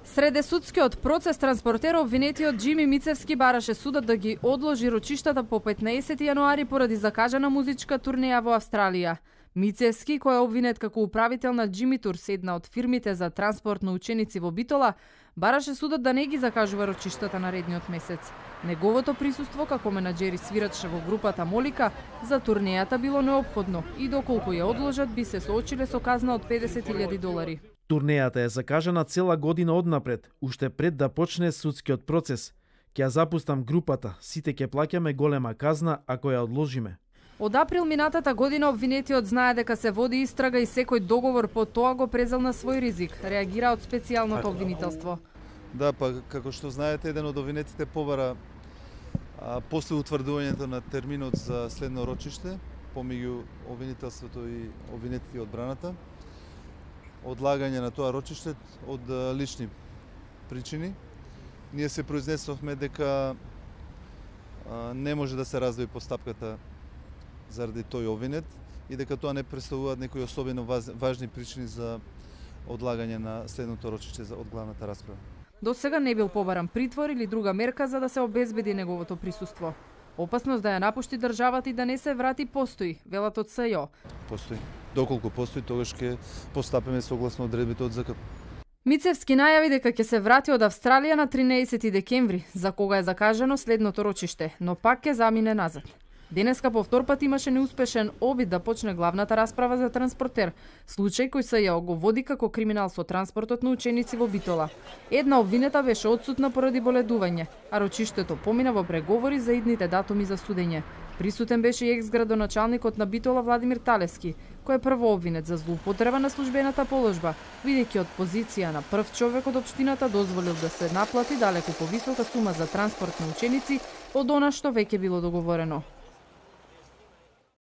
Среде судскиот процес транспортер обвинетиот Џими Мицевски бараше судот да ги одложи рочиштата по 15 јануари поради закажана музичка турнеја во Австралија. Мицевски, кој е обвинет како управител на Џими Турс, една од фирмите за транспорт на ученици во Битола, бараше судот да не ги закажува рочиштата наредниот месец. Неговото присуство како менаџер и свираче во групата Молика за турнејата било неопходно и доколку ја одложат би се соочиле со казна од $50,000. Турнејата е закажана цела година однапред, уште пред да почне судскиот процес. Ќе ја запустам групата, сите ќе плаќаме голема казна ако ја одложиме. Од април минатата година обвинетиот знае дека се води истрага и секој договор по тоа го презел на свој ризик, реагира од специјалното обвинителство. Да, па како што знаете, еден од обвинетите побара после утврдувањето на терминот за следно рочиште помеѓу обвинителството и обвинетите и одбраната, одлагање на тоа рочиште од лични причини. Ние се произнесовме дека не може да се раздвои постапката заради тој обвинет и дека тоа не представуваат некои особено важни причини за одлагање на следното рочиште од главната расправа. До сега не бил побаран притвор или друга мерка за да се обезбеди неговото присуство. Опасност да ја напушти државата и да не се врати постои, велат од СЈО. Постои. Доколку постои, тогаш ќе постапиме согласно одредбите од ЗКП. Мицевски најави дека ќе се врати од Австралија на 13 декември, за кога е закажано следното рочиште, но пак ќе замине назад. Денеска по втор пат имаше неуспешен обид да почне главната расправа за транспортер, случај кој СЈО го води како криминал со транспортот на ученици во Битола. Една обвинета беше отсутна поради боледување, а рочиштето помина во преговори за идните датуми за судење. Присутен беше и екс-градоначалникот на Битола Владимир Талевски, кој е прво обвинет за злоупотреба на службената положба, бидејќи од позиција на прв човек од општината дозволил да се наплати далеку повисока сума за транспорт на ученици од она што веќе било договорено.